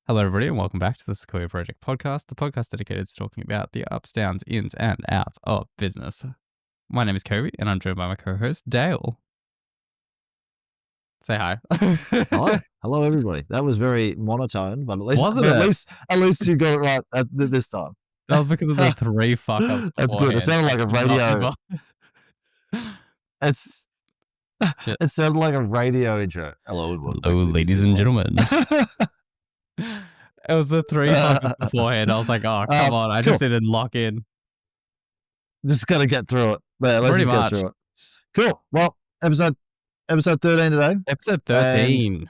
Hello, everybody, and welcome back to the Sequoia Project Podcast, the podcast dedicated to talking about the ups, downs, ins, and outs of business. My name is Coby, and I'm joined by my co-host, Dale. Say hi. Hello, everybody. That was very monotone, but at least you got it right this time. That was because of the three fuck-ups. That's good. It sounded like a radio. It sounded like a radio intro. Hello, ladies and gentlemen. It was the three fuck-ups beforehand. I was like, oh, come on. I just didn't lock in. Just got to get through it. Yeah, let's just get through it. Cool. Well, episode 13 today. Episode 13.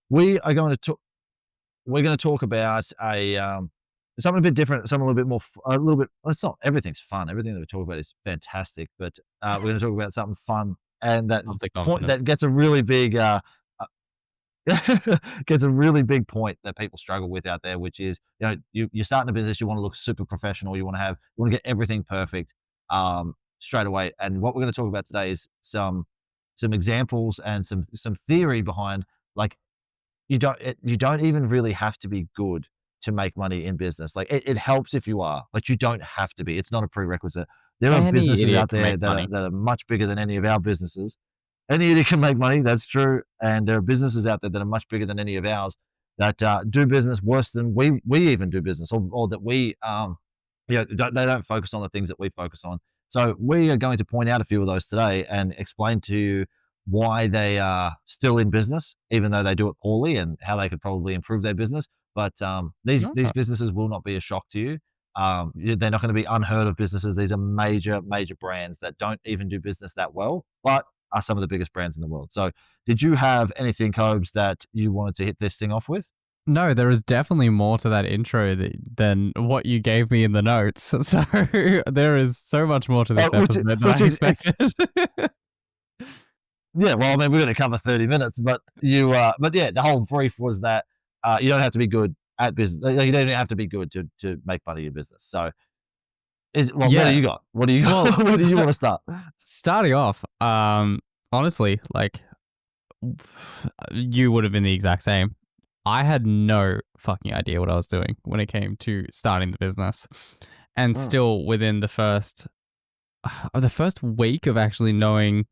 We are going to we're going to talk about something a bit different, something a little bit, it's not, everything's fun. Everything that we talk about is fantastic, but we're going to talk about something fun and that gets a really big, point that people struggle with out there, which is, you're starting a business, you want to look super professional, you want to get everything perfect straight away. And what we're going to talk about today is some examples and some theory behind, like, you don't even really have to be good to make money in business. Like, it helps if you are, but you don't have to be. It's not a prerequisite. There are businesses out there that are much bigger than any of our businesses. Any idiot can make money, that's true. And there are businesses out there that are much bigger than any of ours that do business worse than we even do business, or that we they don't focus on the things that we focus on. So we are going to point out a few of those today and explain to you why they are still in business, even though they do it poorly, and how they could probably improve their business. But these businesses will not be a shock to you. They're not going to be unheard of businesses. These are major brands that don't even do business that well, but are some of the biggest brands in the world. So did you have anything, Cobes, that you wanted to hit this thing off with? No, there is definitely more to that intro than what you gave me in the notes. So there is so much more to this episode than I expected. Yeah, well, I mean, we're going to cover 30 minutes, but the whole brief was that you don't have to be good at business. You don't have to be good to make money in business. So, what do you got? What do you got? Where do you want to start? Starting off, honestly, like, you would have been the exact same. I had no fucking idea what I was doing when it came to starting the business, and still within the first week of actually knowing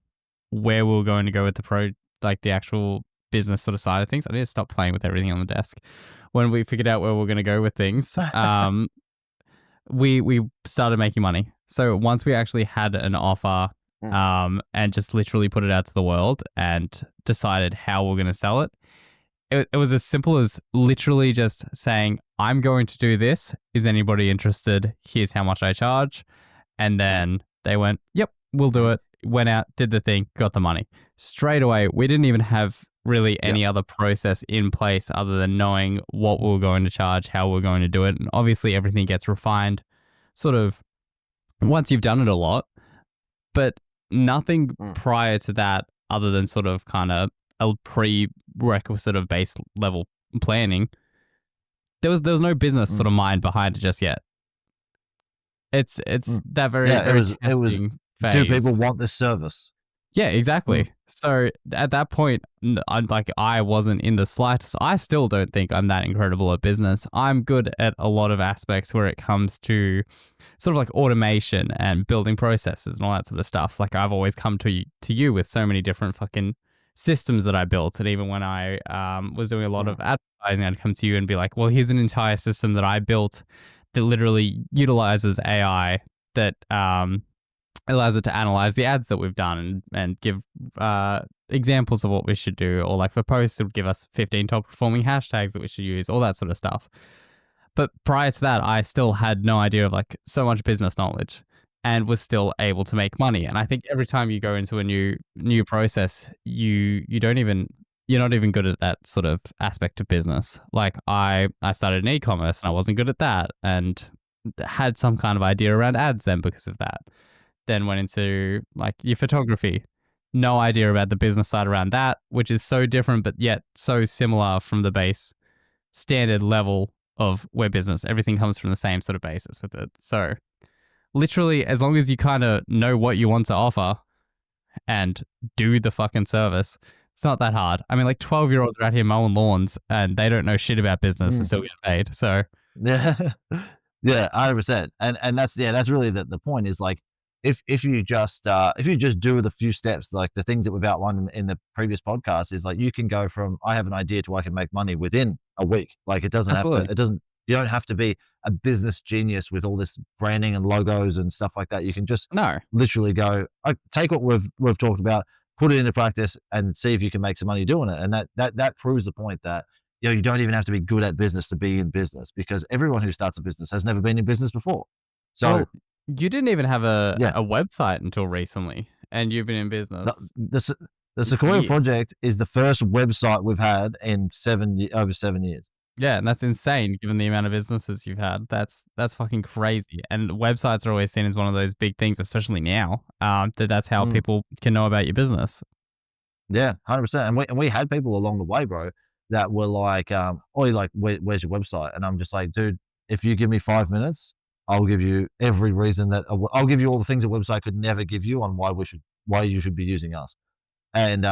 where we were going to go with the actual business sort of side of things, I need to stop playing with everything on the desk. When we figured out where we're going to go with things, we started making money. So once we actually had an offer, and just literally put it out to the world and decided how we're going to sell it, it was as simple as literally just saying, I'm going to do this. Is anybody interested? Here's how much I charge. And then they went, yep, we'll do it. Went out, did the thing, got the money. Straight away, we didn't even have really any other process in place other than knowing what we were going to charge, how we're going to do it. And obviously everything gets refined sort of once you've done it a lot, but nothing prior to that other than sort of kind of a prerequisite of base level planning. There was no business sort of mind behind it just yet. It's that very testing phase. Do people want this service? Yeah, exactly. So at that point, I wasn't in the slightest. I still don't think I'm that incredible at business. I'm good at a lot of aspects where it comes to sort of like automation and building processes and all that sort of stuff. Like, I've always come to you with so many different fucking systems that I built. And even when I was doing a lot of advertising, I'd come to you and be like, well, here's an entire system that I built that literally utilizes AI that allows it to analyze the ads that we've done and give examples of what we should do. Or like for posts, it would give us 15 top performing hashtags that we should use, all that sort of stuff. But prior to that, I still had no idea of like so much business knowledge and was still able to make money. And I think every time you go into a new process, you're not even good at that sort of aspect of business. Like, I started in e-commerce and I wasn't good at that, and had some kind of idea around ads then because of that. Then went into like your photography, no idea about the business side around that, which is so different, but yet so similar from the base standard level of where business, everything comes from the same sort of basis with it. So literally, as long as you kind of know what you want to offer and do the fucking service, It's not that hard. I mean, like 12-year-olds are out here mowing lawns and they don't know shit about business and Mm. still get paid. So Yeah. Yeah, 100%. And that's really the point is like if you just do the few steps, like the things that we've outlined in the previous podcast, is like you can go from I have an idea to I can make money within a week. Like absolutely. you don't have to be a business genius with all this branding and logos and stuff like that. You can just No. literally go, take what we've talked about, put it into practice, and see if you can make some money doing it. And that proves the point that you don't even have to be good at business to be in business, because everyone who starts a business has never been in business before. Well, So you didn't even have a, yeah, a website until recently, and you've been in the business the, the Sequoia years. project is the first website we've had in over 7 years. Yeah, and that's insane given the amount of businesses you've had. That's fucking crazy. And websites are always seen as one of those big things, especially now. That's how Mm. people can know about your business. Yeah, 100%. And we had people along the way, bro, that were like, "Oh, like, where's your website?" And I'm just like, "Dude, if you give me 5 minutes, I'll give you every reason I'll give you all the things a website could never give you on why you should be using us." And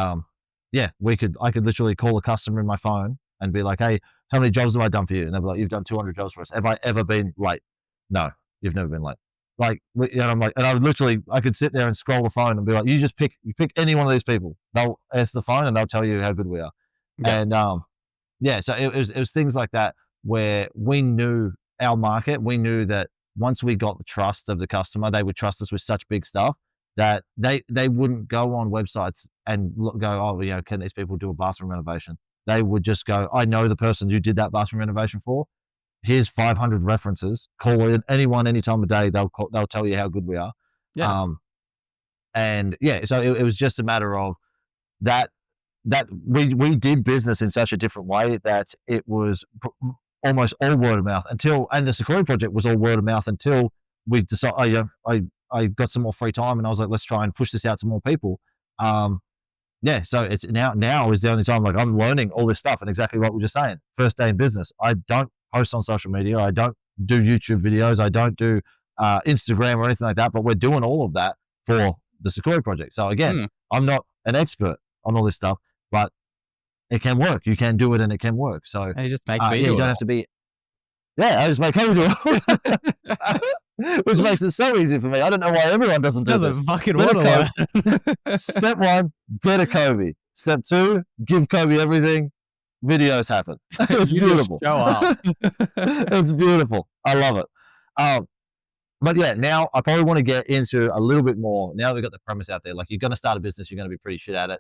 yeah, I could literally call a customer in my phone and be like, "Hey, how many jobs have I done for you?" And they'll be like, "You've done 200 jobs for us. Have I ever been late?" No, you've never been late. And I'm like, and I could sit there and scroll the phone and be like, you pick any one of these people. They'll answer the phone and they'll tell you how good we are. Yeah. And yeah, so it was things like that where we knew our market. We knew that once we got the trust of the customer, they would trust us with such big stuff that they wouldn't go on websites and go, "Oh, can these people do a bathroom renovation?" They would just go, "I know the person you did that bathroom renovation for. Here's 500 references. Call in anyone, any time of day. They'll tell you how good we are." Yeah. Um, and yeah, so it was just a matter of that we did business in such a different way that it was almost all word of mouth and the Sequoia project was all word of mouth until we decided. I got some more free time and I was like, let's try and push this out to more people. Yeah, so it's now is the only time like I'm learning all this stuff and exactly what we're just saying. First day in business, I don't post on social media, I don't do YouTube videos, I don't do Instagram or anything like that. But we're doing all of that for the Sequoia project. So again, Mm. I'm not an expert on all this stuff, but it can work. You can do it, and it can work. So And it just makes me yeah, you do it don't have all. to be. Yeah, I just make Coby do it, which makes it so easy for me. I don't know why everyone doesn't do Doesn't this. fucking Get a want to Coby. learn. Step one, get a Coby. Step two, give Coby everything. Videos happen. It's You just beautiful. show up. It's beautiful. I love it. Um, but yeah, now I probably want to get into a little bit more. Now that we've got the premise out there, like you're going to start a business, you're going to be pretty shit at it,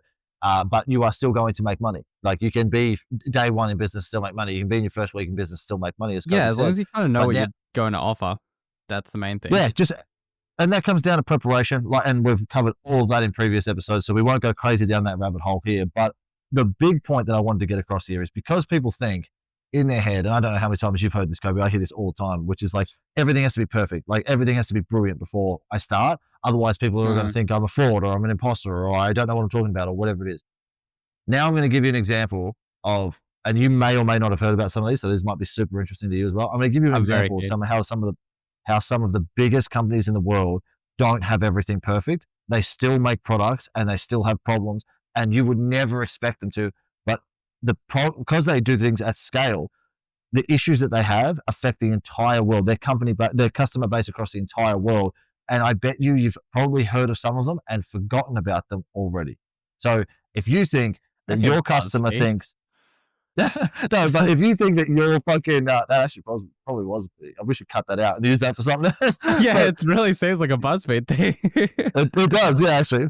but you are still going to make money. Like you can be day one in business, still make money. You can be in your first week in business, still make money, as Yeah, Coby as long said. as you kind of know But what now, you're going to offer. That's the main thing. yeah, and that comes down to preparation. And we've covered all of that in previous episodes, so we won't go crazy down that rabbit hole here. But the big point that I wanted to get across here is because people think in their head, and I don't know how many times you've heard this, Coby, I hear this all the time, which is like everything has to be perfect, like everything has to be brilliant before I start. Otherwise, people are going to Mm. think I'm a fraud or I'm an imposter or I don't know what I'm talking about or whatever it is. Now I'm going to give you an example of, and you may or may not have heard about some of these, so this might be super interesting to you as well. I'm going to give you an I'm very example of keen. how some of the biggest companies in the world don't have everything perfect. They still make products and they still have problems, and you would never expect them to. But because they do things at scale, the issues that they have affect the entire world, their customer base across the entire world. And I bet you've probably heard of some of them and forgotten about them already. So if you think that Okay, your customer BuzzFeed. thinks, no, but if you think that you're fucking, that actually probably was, I wish you cut that out and use that for something else. Yeah, But it really seems like a BuzzFeed thing. it does, yeah, actually.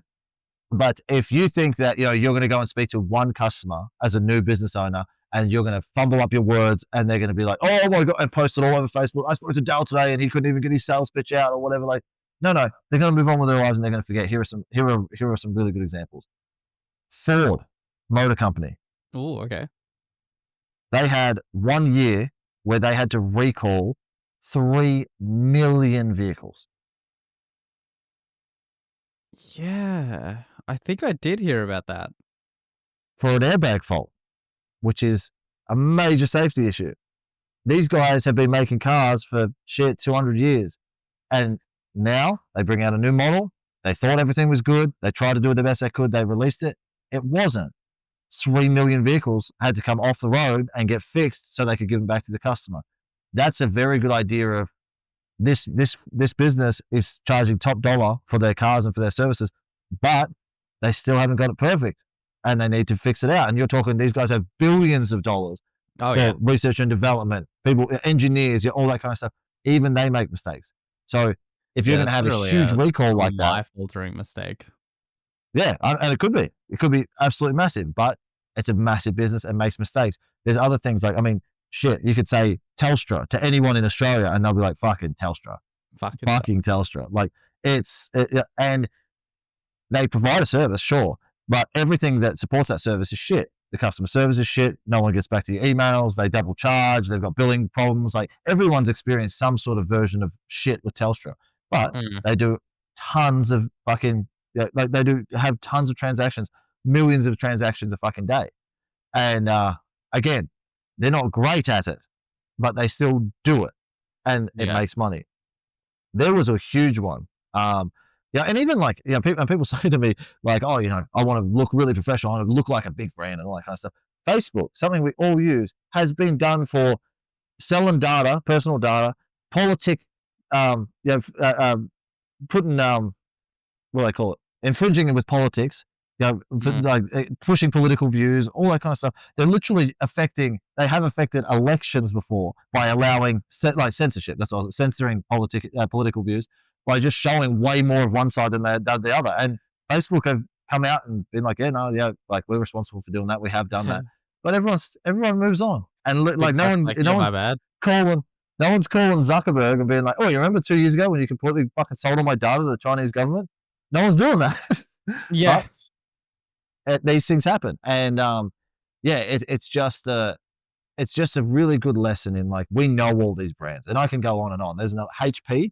But if you think that you're going to go and speak to one customer as a new business owner, and you're going to fumble up your words, and they're going to be like, "Oh my god," and post it all over Facebook. I spoke to Dale today, and he couldn't even get his sales pitch out or whatever. Like, no, they're going to move on with their lives, and they're going to forget. Here are some really good examples. Ford Motor Company. Oh, okay. They had 1 year where they had to recall 3 million vehicles. Yeah, I think I did hear about that. For an airbag fault, which is a major safety issue. These guys have been making cars for 200 years. And now they bring out a new model. They thought everything was good. They tried to do it the best they could. They released it. It wasn't. 3 million vehicles had to come off the road and get fixed so they could give them back to the customer. That's a very good idea of this business is charging top dollar for their cars and for their services, but they still haven't got it perfect and they need to fix it out. And you're talking, these guys have billions of dollars Oh for yeah. research and development, people, engineers, all that kind of stuff. Even they make mistakes. So if you're Yeah, going to that's have a literally huge recall a like that, life-altering mistake. yeah, and it could be absolutely massive, but it's a massive business and makes mistakes. There's other things like, I mean, shit, you could say Telstra to anyone in Australia and they'll be like, fucking Telstra. Fucking Telstra. Like and they provide a service, sure, but everything that supports that service is shit. The customer service is shit. No one gets back to your emails. They double charge. They've got billing problems. Like everyone's experienced some sort of version of shit with Telstra, but they do tons of fucking, like they do have tons of transactions, millions of transactions a fucking day. And again, they're not great at it, but they still do it and it makes money. There was a huge one. And even like, people say to me like, oh, I want to look really professional. I want to look like a big brand and all that kind of stuff. Facebook, something we all use, has been done for selling data, personal data, putting, what do they call it? Infringing with politics, like pushing political views, all that kind of stuff. They're literally they have affected elections before by allowing censorship. That's what censoring political views by just showing way more of one side than they done the other. And Facebook have come out and been like, like we're responsible for doing that. We have done that. But everyone moves on. And like no one's calling Zuckerberg and being like, oh, you remember 2 years ago when you completely fucking sold all my data to the Chinese government? No one's doing that. Yeah. But these things happen. And it's just a really good lesson in like, we know all these brands, and I can go on and on. There's another HP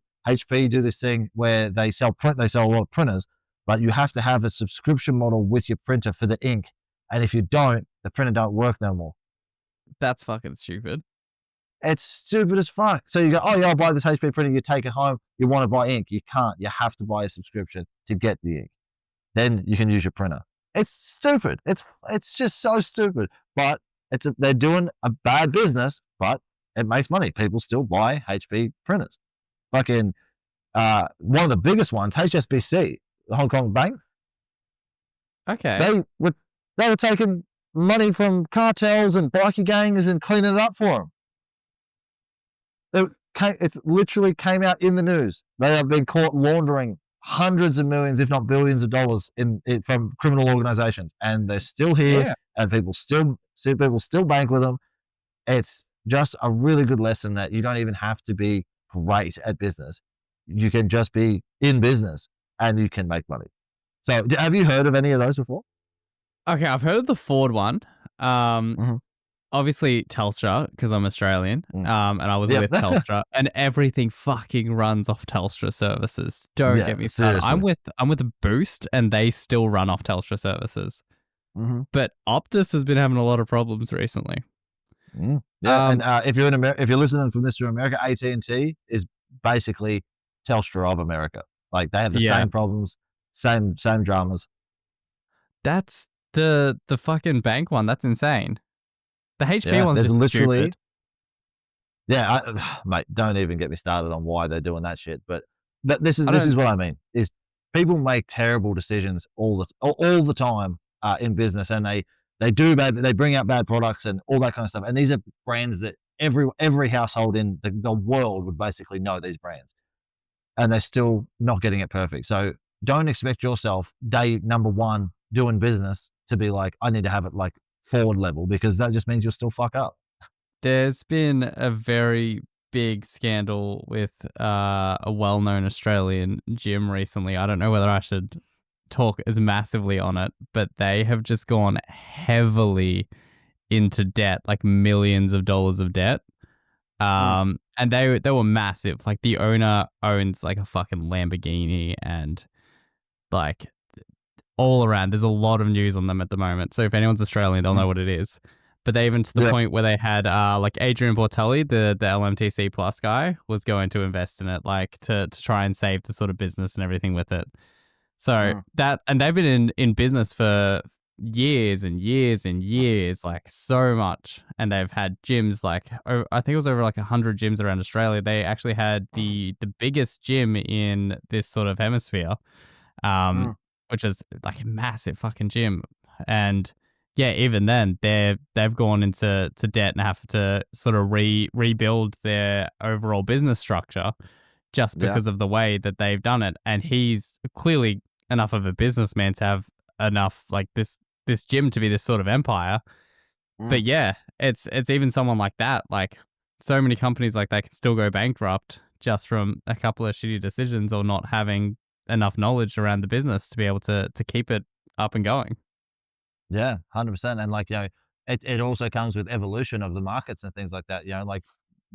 do this thing where they sell a lot of printers, but you have to have a subscription model with your printer for the ink. And if you don't, the printer don't work no more. That's fucking stupid. It's stupid as fuck. So you go, oh yeah, I'll buy this HP printer. You take it home. You want to buy ink. You can't. You have to buy a subscription to get the ink. Then you can use your printer. It's stupid. It's just so stupid. But they're doing a bad business, but it makes money. People still buy HP printers. Fucking one of the biggest ones, HSBC, the Hong Kong bank. Okay. They were taking money from cartels and bikie gangs and cleaning it up for them. It literally came out in the news. They have been caught laundering hundreds of millions, if not billions of dollars from criminal organizations, and they're still here, and people still bank with them. It's just a really good lesson that you don't even have to be great at business. You can just be in business and you can make money. So have you heard of any of those before? Okay, I've heard of the Ford one. Obviously Telstra, because I'm Australian, and I was with Telstra, and everything fucking runs off Telstra services. Don't get me started. Seriously. I'm with Boost, and they still run off Telstra services. But Optus has been having a lot of problems recently. And if you're listening from this to America, AT&T is basically Telstra of America. Like they have the same problems, same dramas. That's the fucking bank one. That's insane. The HP one's just stupid. Mate, don't even get me started on why they're doing that shit. But this is what I mean: is people make terrible decisions all the time in business, and they bring out bad products and all that kind of stuff. And these are brands that every household in the world would basically know these brands, and they're still not getting it perfect. So don't expect yourself day number one doing business to be like, I need to have it like Ford level, because that just means you'll still fuck up. There's been a very big scandal with a well-known Australian gym recently. I don't know whether I should talk as massively on it, but they have just gone heavily into debt, like millions of dollars of debt. And they were massive. Like the owner owns like a fucking Lamborghini, and like all around. There's a lot of news on them at the moment. So if anyone's Australian, they'll know what it is. But they even to the point where they had like Adrian Bortelli, the LMTC Plus guy, was going to invest in it, like to try and save the sort of business and everything with it. So and they've been in business for years and years and years, like so much. And they've had gyms like, I think it was over like 100 gyms around Australia. They actually had the biggest gym in this sort of hemisphere, um, Mm. which is like a massive fucking gym. And yeah, even then they've gone into debt and have to sort of rebuild their overall business structure just Yeah. because of the way that they've done it. And he's clearly enough of a businessman to have enough like this gym to be this sort of empire. But Mm. yeah, it's even someone like that. Like so many companies like that can still go bankrupt just from a couple of shitty decisions or not having enough knowledge around the business to be able to keep it up and going. Yeah, 100%. And like, it also comes with evolution of the markets and things like that. Like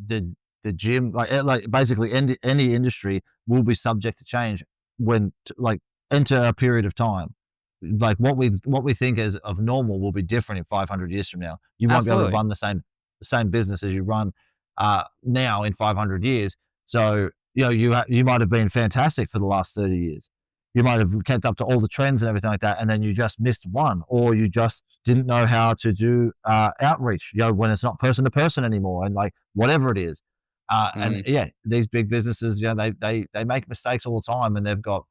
the the gym, like basically any industry will be subject to change when like enter a period of time. Like what we think as of normal will be different in 500 years from now. You won't be able to Absolutely. run the same business as you run now in 500 years. So you might have been fantastic for the last 30 years. You might have kept up to all the trends and everything like that, and then you just missed one, or you just didn't know how to do outreach. When it's not person to person anymore, and like whatever it is. And Mm, yeah, these big businesses, they make mistakes all the time, and they've got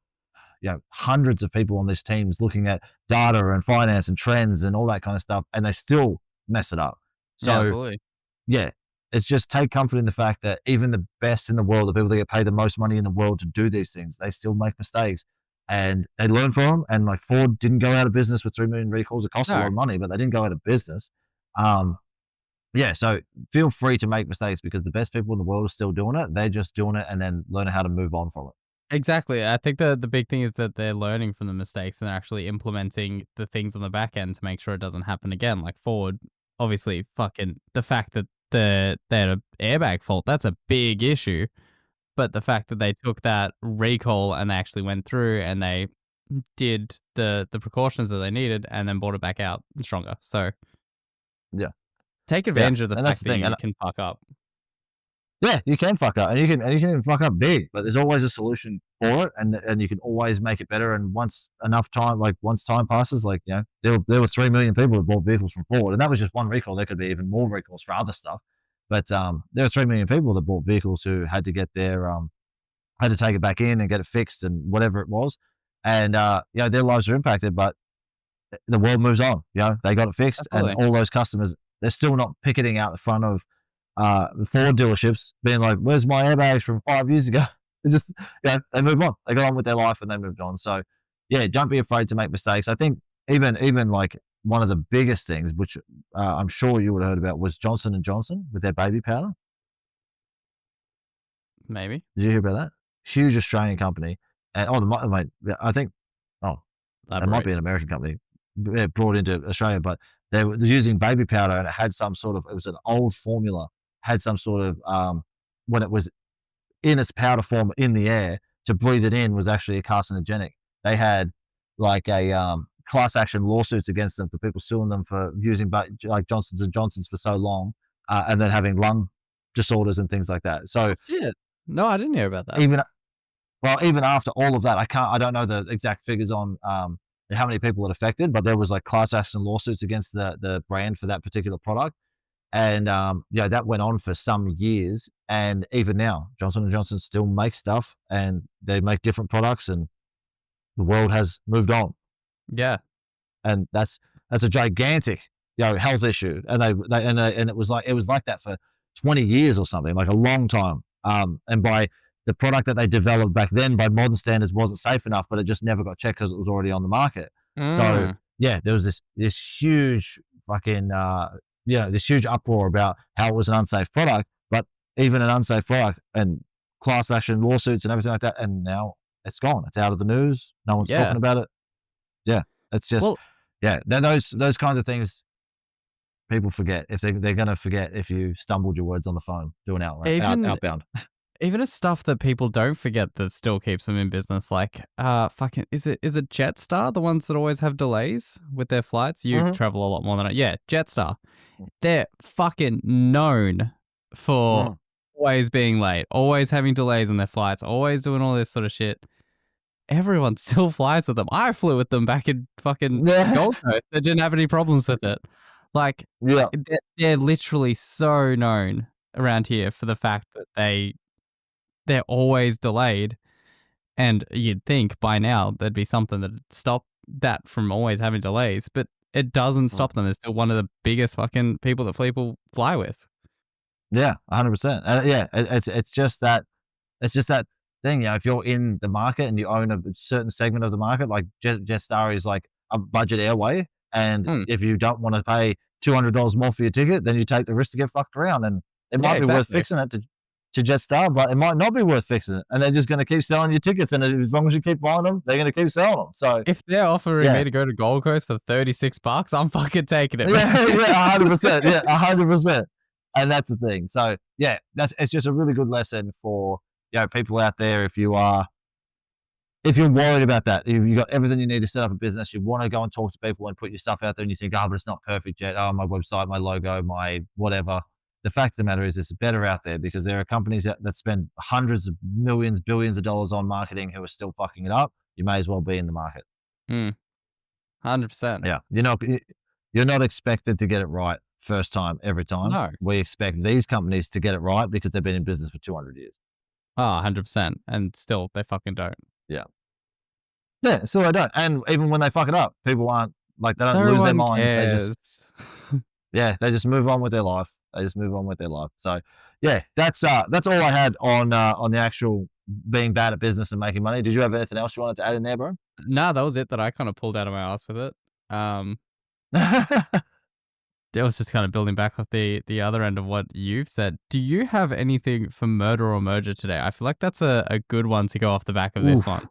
hundreds of people on these teams looking at data and finance and trends and all that kind of stuff, and they still mess it up. yeah, So absolutely. yeah, it's just take comfort in the fact that even the best in the world, the people that get paid the most money in the world to do these things, they still make mistakes and they learn from them. And like Ford didn't go out of business with 3 million recalls. It cost a lot No, of money, but they didn't go out of business. Um, yeah, so feel free to make mistakes because the best people in the world are still doing it. They're just doing it and then learning how to move on from it. exactly. I think the big thing is that they're learning from the mistakes and they're actually implementing the things on the back end to make sure it doesn't happen again. Like Ford, obviously, fucking the fact that they had a airbag fault, that's a big issue. But the fact that they took that recall and they actually went through and they did the precautions that they needed and then brought it back out stronger. So Yeah, take yeah, advantage of the and that's fact the that thing. you And can fuck up. yeah, you can fuck up, and you can even fuck up big, but there's always a solution for it, and you can always make it better. And once time passes, there were 3 million people that bought vehicles from Ford, and that was just one recall. There could be even more recalls for other stuff, but there were 3 million people that bought vehicles who had to get had to take it back in and get it fixed and whatever it was, and their lives are impacted, but the world moves on. They got it fixed, and Absolutely. all those customers, they're still not picketing out the front of the Ford dealerships, being like, "Where's my airbags from 5 years ago?" They just, they move on. They go on with their life and they moved on. So, yeah, don't be afraid to make mistakes. I think even like one of the biggest things, which I'm sure you would have heard about, was Johnson and Johnson with their baby powder. Maybe. Did you hear about that? Huge Australian company, and I think, oh, it might Elaborate. be an American company, brought into Australia, but they were using baby powder, and it was an old formula, had some sort of when it was in its powder form in the air, to breathe it in was actually a carcinogenic. They had like a class action lawsuits against them for people suing them for using like Johnsons and Johnsons for so long, and then having lung disorders and things like that. So Oh shit. No, I didn't hear about that. even even after all of that, I don't know the exact figures on how many people it affected, but there was like class action lawsuits against the brand for that particular product. And that went on for some years, and even now, Johnson and Johnson still makes stuff, and they make different products, and the world has moved on, Yeah. and that's a gigantic health issue, and and it was like that for 20 years or something, like a long time. And by the product that they developed back then, by modern standards, wasn't safe enough, but it just never got checked because it was already on the market. So Mm. yeah, there was this huge fucking this huge uproar about how it was an unsafe product, but even an unsafe product and class action lawsuits and everything like that, and now it's gone. It's out of the news. No one's talking Yeah. about it. Yeah, it's just Well, those kinds of things people forget. If they're gonna forget if you stumbled your words on the phone doing even outbound. even a stuff that people don't forget that still keeps them in business, like fucking is it Jetstar, the ones that always have delays with their flights? You Mhm, travel a lot more than I. Yeah, Jetstar. They're fucking known for mhm. always being late, always having delays on their flights, always doing all this sort of shit. everyone still flies with them. I flew with them back in fucking Yeah. Gold Coast. I didn't have any problems with it. Like, Yeah. they're literally so known around here for the fact that they're always delayed. And you'd think by now there'd be something that'd stop that from always having delays, but it doesn't Mm. stop them. They're still one of the biggest fucking people that people fly with. Yeah, 100%. Yeah, it's just that thing. If you're in the market and you own a certain segment of the market, like Jetstar is like a budget airway, and Mm. if you don't want to pay $200 more for your ticket, then you take the risk to get fucked around, and it Yeah, might be worth exactly. fixing it to Jetstar, but it might not be worth fixing it, and they're just going to keep selling you tickets, and as long as you keep buying them, they're going to keep selling them. So If they're offering yeah, me to go to Gold Coast for $36, I'm fucking taking it, man. yeah, 100%, yeah, 100%, and that's the thing. So yeah, it's just a really good lesson for people out there. If you're worried about that, if you've got everything you need to set up a business, you want to go and talk to people and put your stuff out there, and you think, oh, but it's not perfect yet. Oh, my website, my logo, my whatever. The fact of the matter is, it's better out there because there are companies that spend hundreds of millions, billions of dollars on marketing who are still fucking it up. You may as well be in the market. 100%. Yeah, you're not expected to get it right first time every time. No. We expect these companies to get it right because they've been in business for 200 years. Oh, 100%. And still, they fucking don't. Yeah. Yeah, so they don't. And even when they fuck it up, people aren't like, they don't No lose their one minds. They cares. just, they just move on with their life. So yeah, that's all I had on the actual being bad at business and making money. Did you have anything else you wanted to add in there, bro? Nah, that was it that I kind of pulled out of my ass with it. It was just kind of building back off the other end of what you've said. Do you have anything for murder or merger today? I feel like that's a good one to go off the back of this one.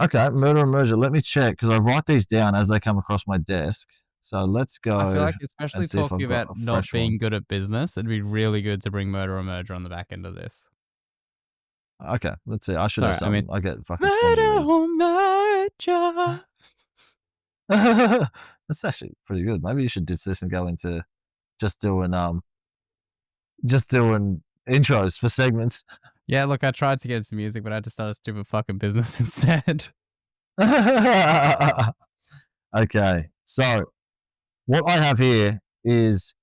Okay, murder and merger. Let me check because I write these down as they come across my desk. So let's go. I feel like, especially and see if talking I've got about a not fresh being one. good at business, it'd be really good to bring murder or merger on the back end of this. Okay, let's see. I should have Sorry, I something. mean, I get fucking 20 murder of or merger. these. That's actually pretty good. Maybe you should ditch this and go into just doing intros for segments. Yeah, look, I tried to get some music, but I had to start a stupid fucking business instead. Okay, so what I have here is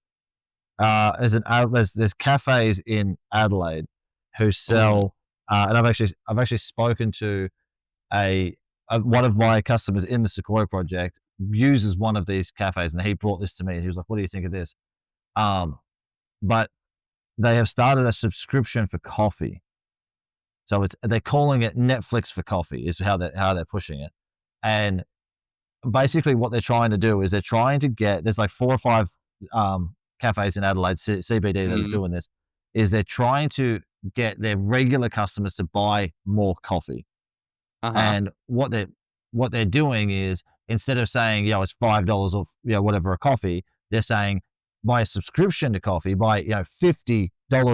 there's cafes in Adelaide who sell, and I've actually spoken to one of my customers in the Sequoia project uses one of these cafes, and he brought this to me. He was like, "What do you think of this?" But they have started a subscription for coffee, so they're calling it Netflix for coffee is how they're pushing it, and basically what they're trying to do is they're trying to get, there's like 4 or 5 cafes in Adelaide CBD that are doing this, is they're trying to get their regular customers to buy more coffee. And what they're doing is, instead of saying, it's $5 or whatever a coffee, they're saying buy a subscription to coffee, buy $50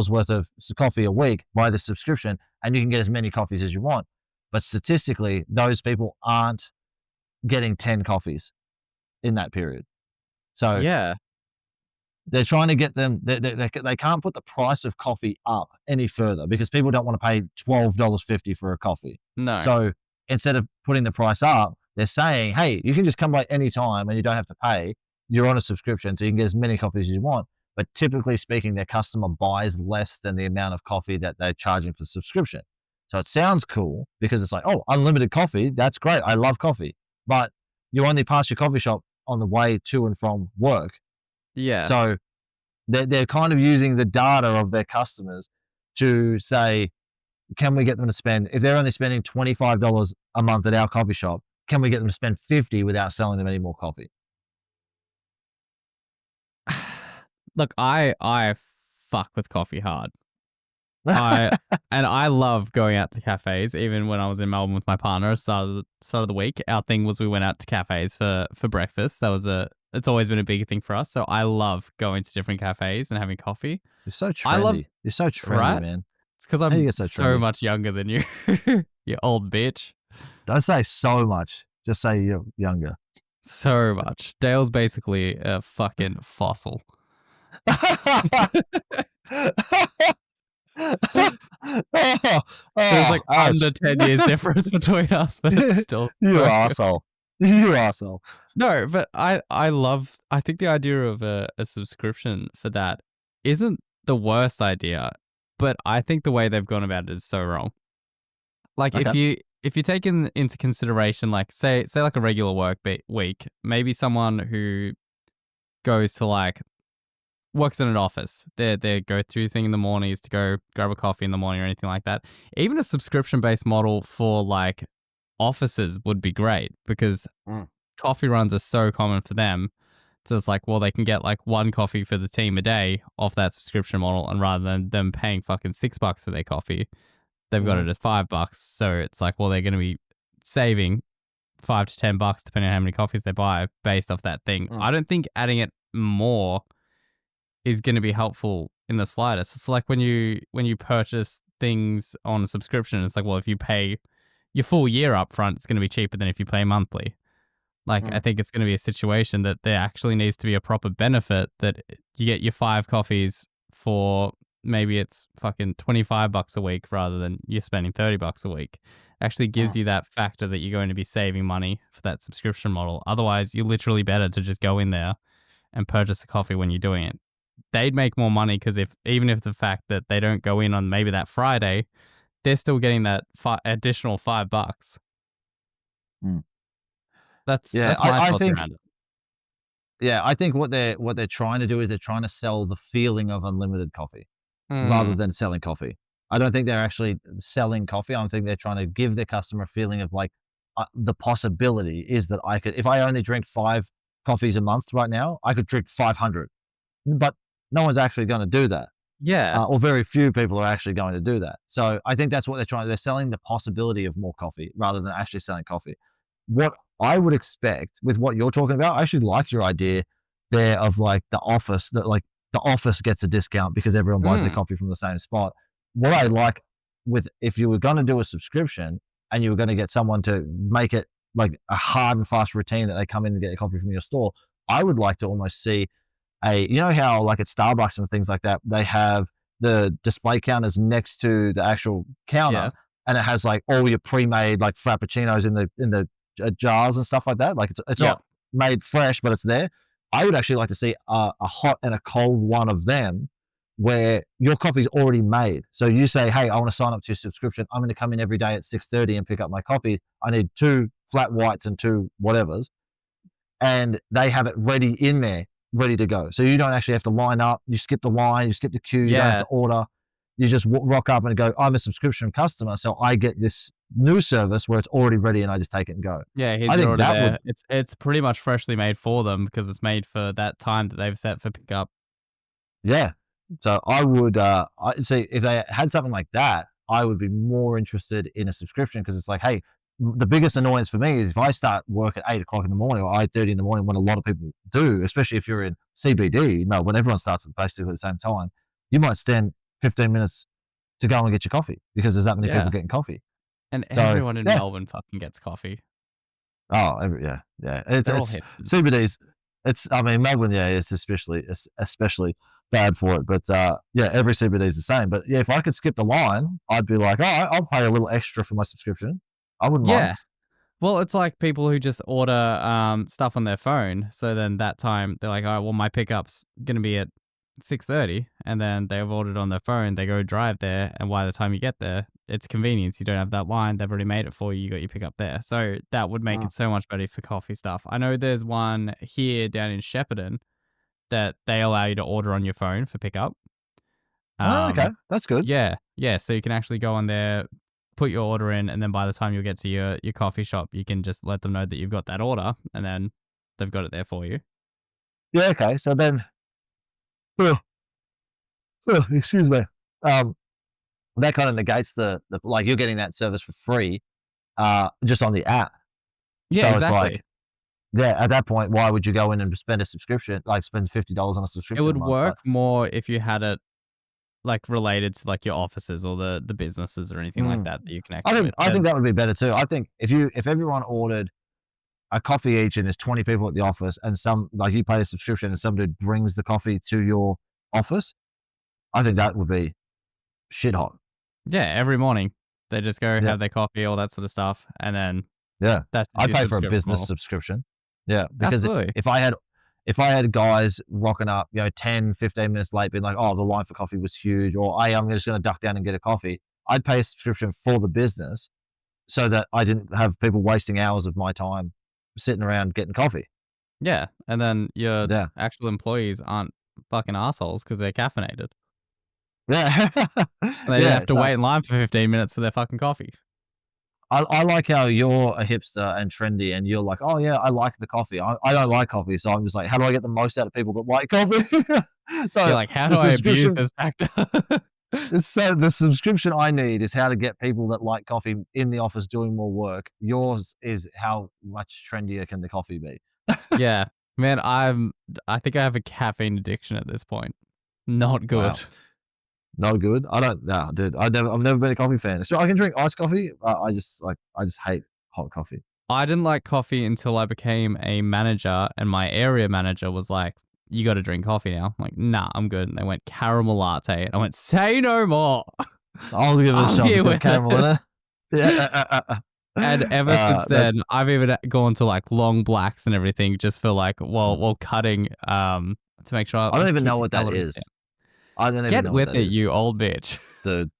worth of coffee a week, buy the subscription, and you can get as many coffees as you want. But statistically, those people aren't getting 10 coffees in that period. So Yeah. they're trying to get them, they can't put the price of coffee up any further because people don't want to pay $12.50 for a coffee. No. So instead of putting the price up, they're saying, hey, you can just come by any time and you don't have to pay. You're on a subscription, so you can get as many coffees as you want. But typically speaking, their customer buys less than the amount of coffee that they're charging for the subscription. So it sounds cool because it's like, oh, unlimited coffee. That's great. I love coffee. But you only pass your coffee shop on the way to and from work. Yeah. So they're kind of using the data of their customers to say, can we get them to spend, if they're only spending $25 a month at our coffee shop, can we get them to spend $50 without selling them any more coffee? Look, I fuck with coffee hard. I love going out to cafes. Even when I was in Melbourne with my partner, start of the week, our thing was we went out to cafes for breakfast. It's always been a big thing for us. So I love going to different cafes and having coffee. You're so trendy. You're so trendy, right? man. It's because I'm so much younger than you, you old bitch. Don't say so much. Just say you're younger. So much. Dale's basically a fucking fossil. There's like under 10 years difference between us, but it's still you so good. asshole. You asshole. No, but I think the idea of a subscription for that isn't the worst idea, but I think the way they've gone about it is so wrong. Like Okay. if you take into consideration, like say like a regular week, maybe someone who goes to like works in an office, they go through thing in the mornings to go grab a coffee in the morning or anything like that. Even a subscription based model for like offices would be great because Mm. coffee runs are so common for them. So it's like, well, they can get like one coffee for the team a day off that subscription model, and rather than them paying fucking $6 for their coffee, they've got Mhm. it at $5. So it's like, well, they're going to be saving $5 to $10 depending on how many coffees they buy based off that thing. Mm. I don't think adding it more is going to be helpful in the slightest. It's like when you purchase things on a subscription, it's like, well, if you pay your full year up front, it's going to be cheaper than if you pay monthly. Like, I Mm. think it's going to be a situation that there actually needs to be a proper benefit that you get your 5 coffees for maybe it's fucking $25 a week rather than you're spending $30 a week. Actually gives Mm. you that factor that you're going to be saving money for that subscription model. Otherwise, you're literally better to just go in there and purchase a coffee when you're doing it. They'd make more money because even if the fact that they don't go in on maybe that Friday, they're still getting that additional $5. Mm. That's Yeah, my I thoughts think around it. yeah, I think what they're trying to do is they're trying to sell the feeling of unlimited coffee rather Mm, than selling coffee. I don't think they're actually selling coffee. I think they're trying to give their customer a feeling of like the possibility is that I could, if I only drink 5 coffees a month right now, I could drink 500. But no one's actually going to do that, yeah. or very few people are actually going to do that. So I think that's what they're trying. They're selling the possibility of more coffee rather than actually selling coffee. What I would expect with what you're talking about, I actually like your idea there of like the office that like the office gets a discount because everyone buys their Mm, coffee from the same spot. What I like with if you were going to do a subscription and you were going to get someone to make it like a hard and fast routine that they come in and get a coffee from your store, I would like to almost see you know how like at Starbucks and things like that, they have the display counters next to the actual counter, yeah. and it has like all your pre-made like frappuccinos in the jars and stuff like that. Like it's Yep. not made fresh, but it's there. I would actually like to see a hot and a cold one of them where your coffee's already made. So you say, hey, I want to sign up to your subscription. I'm going to come in every day at 6:30 and pick up my coffee. I need 2 flat whites and 2 whatevers, and they have it ready in there, ready to go. So you don't actually have to line up. You skip the line, you skip the queue. You don't have Yeah. to order. You just rock up and go, I'm a subscription customer, so I get this new service where it's already ready and I just take it and go. Yeah, here's I your think order that there. would, It's pretty much freshly made for them because it's made for that time that they've set for pickup. yeah. So I would, I see if they had something like that, I would be more interested in a subscription because it's like, hey, the biggest annoyance for me is if I start work at 8 o'clock in the morning or 8:30 in the morning, when a lot of people do, especially if you're in CBD, when everyone starts at basically the same time, you might stand 15 minutes to go and get your coffee because there's that many people Yeah. getting coffee. And So everyone in yeah, Melbourne fucking gets coffee. oh yeah, yeah. They're all It's hipsters. CBD's. It's I mean Melbourne, yeah, it's especially bad for it. But yeah, every CBD is the same. But yeah, if I could skip the line, I'd be like, all right, I'll pay a little extra for my subscription. I wouldn't mind. Yeah. Well, it's like people who just order stuff on their phone. So then that time they're like, "Oh, well, my pickup's gonna be at 6:30," and then they've ordered on their phone. They go drive there, and by the time you get there, it's convenience. You don't have that line. They've already made it for you. You got your pickup there. So that would make Mm. it so much better for coffee stuff. I know there's one here down in Shepparton that they allow you to order on your phone for pickup. Oh, okay, Um, that's good. yeah, yeah. So you can actually go on there, put your order in, and then by the time you get to your coffee shop, you can just let them know that you've got that order, and then they've got it there for you. Yeah, okay. So then, oh, excuse me. Um, that kind of negates the like you're getting that service for free, just on the app. Yeah, So it's like, exactly. yeah, at that point, why would you go in and spend a subscription, like spend $50 on a It subscription a would month? work But more if you had it like related to like your offices or the businesses or anything like mm, that that you connected with. I think that would be better too. I think if everyone ordered a coffee each and there's 20 people at the office and some like you pay a subscription and some dude brings the coffee to your office, I think that would be shit hot. Yeah, every morning They just go Yeah. have their coffee, all that sort of stuff, and then Yeah. that's just I'd your pay for a subscription business model. subscription. Yeah, because Absolutely. if I had guys rocking up, 10, 15 minutes late being like, "Oh, the line for coffee was huge," or, "Hey, I'm just gonna duck down and get a coffee," I'd pay a subscription for the business so that I didn't have people wasting hours of my time sitting around getting coffee. Yeah, and then your Yeah. actual employees aren't fucking assholes because 'cause they're caffeinated, Yeah. and they didn't Yeah, have to so wait in line for 15 minutes for their fucking coffee. I like how you're a hipster and trendy, and you're like, "Oh, yeah, I like the coffee." I don't like coffee, so I'm just like, "How do I get the most out of people that like coffee?" You're So, like, "How the do I abuse subscription this factor?" the subscription I need is how to get people that like coffee in the office doing more work. Yours is how much trendier can the coffee be? Yeah. Man, I think I have a caffeine addiction at this point. Not good. Wow. No good. I don't nah, dude, I've never been a coffee fan. So I can drink iced coffee, I just hate hot coffee. I didn't like coffee until I became a manager, and my area manager was like, "You gotta drink coffee now." I'm like, "Nah, I'm good." And they went, "Caramel latte." And I went, "Say no more." I'll give it a I'm shot. here It's got with caramel in it. it. Yeah. And ever since then, That's I've even gone to like long blacks and everything just for like while cutting to make sure I don't I even keep know the what that calories down. is. I don't even Get know what with that it, is, you old bitch. dude.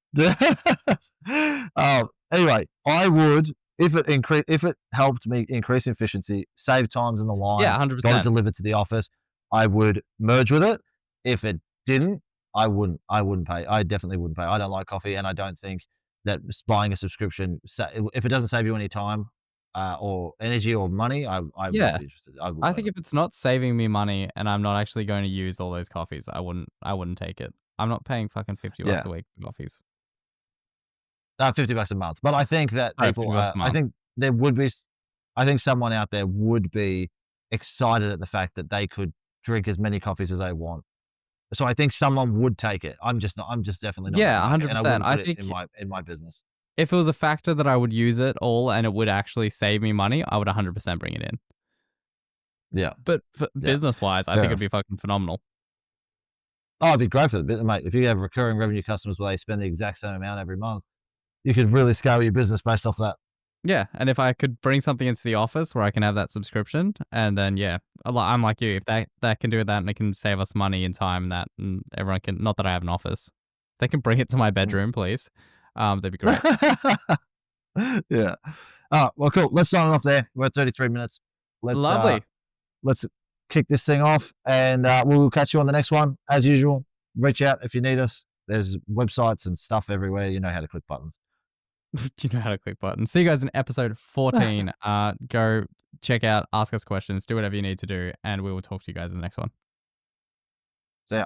Anyway, I would if it helped me increase efficiency, save times in the Yeah, line, got it 100%. delivered to the office, I would merge with it. If it didn't, I wouldn't pay. I definitely wouldn't pay. I don't like coffee, and I don't think that buying a subscription if it doesn't save you any time, or energy or money, I would not Yeah. be interested. I wouldn't I go think there. if it's not saving me money and I'm not actually going to use all those coffees, I wouldn't take it. I'm not paying fucking $50 Yeah. a week for coffees. $50 a month. But I think that Sorry, 50 people, bucks a I month. think there would be, I think someone out there would be excited at the fact that they could drink as many coffees as they want. So I think someone would take it. I'm just definitely not that Yeah, market, and I 100%. wouldn't I put it think in my business. if it was a factor that I would use it all and it would actually save me money, I would 100% bring it in. Yeah, But for yeah, business-wise, I fair think it'd enough. be fucking phenomenal. Oh, it'd be great for the business, mate. If you have recurring revenue customers where they spend the exact same amount every month, you could really scale your business based off that. Yeah, and if I could bring something into the office where I can have that subscription, and then yeah, I'm like you. If that can do that and it can save us money and time, that and everyone can. Not that I have an office, they can bring it to my bedroom, please. That'd be great. Yeah. Well, cool. Let's sign it off there. We're at 33 minutes. Let's uh Lovely. let's kick this thing off, and we'll catch you on the next one. As usual, reach out if you need us. There's websites and stuff everywhere. You know how to click buttons. You know how to click buttons. See you guys in episode 14. Go check out, ask us questions, do whatever you need to do, and we will talk to you guys in the next one. So yeah.